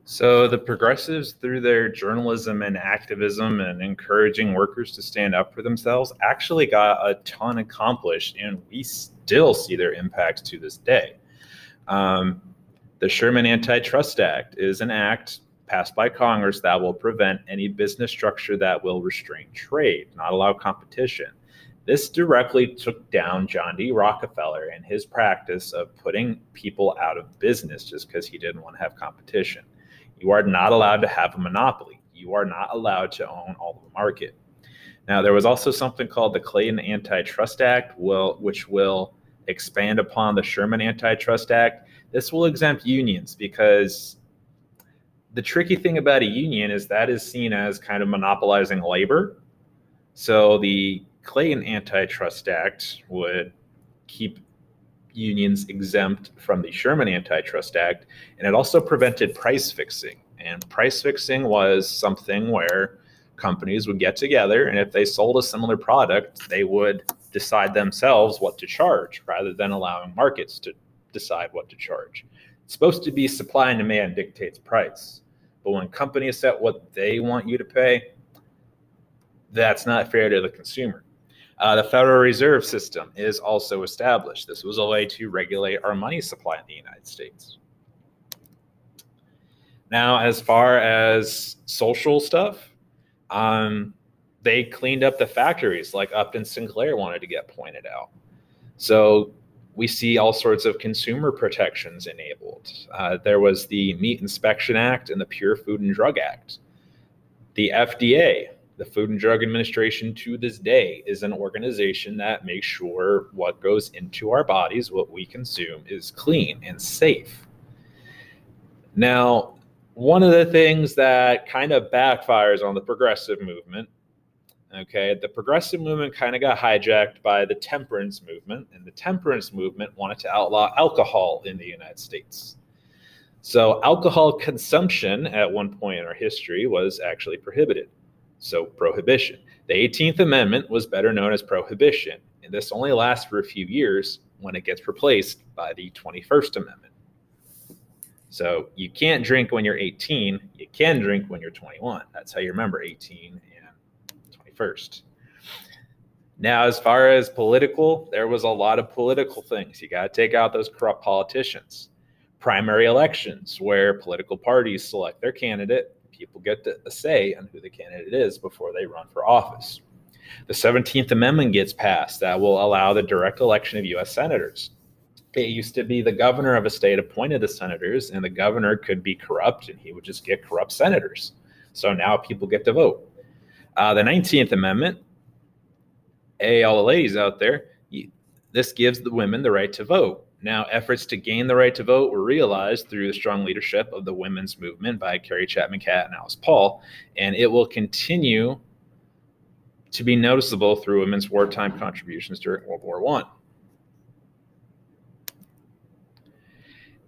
So the progressives, through their journalism and activism and encouraging workers to stand up for themselves, actually got a ton accomplished, and we still see their impacts to this day. Um, the Sherman Antitrust Act is an act passed by Congress that will prevent any business structure that will restrain trade, not allow competition. This directly took down John D. Rockefeller and his practice of putting people out of business just because he didn't want to have competition. You are not allowed to have a monopoly. You are not allowed to own all the market. Now, there was also something called the Clayton Antitrust Act, which will expand upon the Sherman Antitrust Act. This will exempt unions because the tricky thing about a union is that is seen as kind of monopolizing labor. So the Clayton Antitrust Act would keep unions exempt from the Sherman Antitrust Act, and it also prevented price fixing. And price fixing was something where companies would get together, and if they sold a similar product, they would decide themselves what to charge rather than allowing markets to decide what to charge. It's supposed to be supply and demand dictates price. But when companies set what they want you to pay, that's not fair to the consumer. The Federal Reserve System is also established. This was a way to regulate our money supply in the United States. Now, as far as social stuff, they cleaned up the factories, like Upton Sinclair wanted to get pointed out. So we see all sorts of consumer protections enabled. There was the Meat Inspection Act and the Pure Food and Drug Act. The FDA, the Food and Drug Administration, to this day is an organization that makes sure what goes into our bodies, what we consume, is clean and safe. Now, one of the things that kind of backfires on the progressive movement, the progressive movement kind of got hijacked by the temperance movement, and the temperance movement wanted to outlaw alcohol in the United States. So alcohol consumption at one point in our history was actually prohibited. So prohibition. The 18th Amendment was better known as prohibition, and this only lasts for a few years when it gets replaced by the 21st Amendment. So you can't drink when you're 18, you can drink when you're 21. That's how you remember 18 and 21st. Now, as far as political, there was a lot of political things. You got to take out those corrupt politicians. Primary elections, where political parties select their candidate, people get a say on who the candidate is before they run for office. The 17th Amendment gets passed that will allow the direct election of U.S. senators. It used to be the governor of a state appointed the senators, and the governor could be corrupt, and he would just get corrupt senators. So now people get to vote. The 19th Amendment, hey, all the ladies out there, this gives the women the right to vote. Now, efforts to gain the right to vote were realized through the strong leadership of the women's movement by Carrie Chapman Catt and Alice Paul, and it will continue to be noticeable through women's wartime contributions during World War I.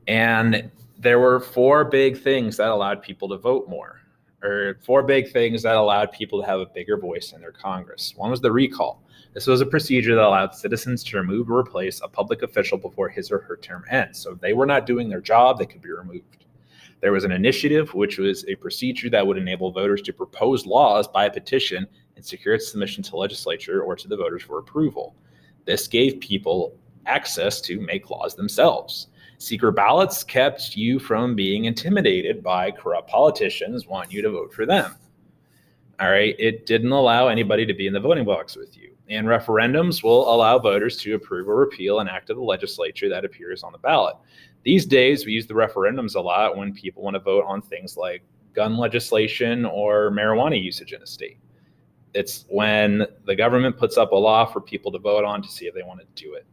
And there were four big things that allowed people to vote more, or four big things that allowed people to have a bigger voice in their Congress. One was the recall. This was a procedure that allowed citizens to remove or replace a public official before his or her term ends. So if they were not doing their job, they could be removed. There was an initiative, which was a procedure that would enable voters to propose laws by petition and secure its submission to the legislature or to the voters for approval. This gave people access to make laws themselves. Secret ballots kept you from being intimidated by corrupt politicians wanting you to vote for them. All right, it didn't allow anybody to be in the voting box with you. And referendums will allow voters to approve or repeal an act of the legislature that appears on the ballot. These days, we use the referendums a lot when people want to vote on things like gun legislation or marijuana usage in a state. It's when the government puts up a law for people to vote on to see if they want to do it.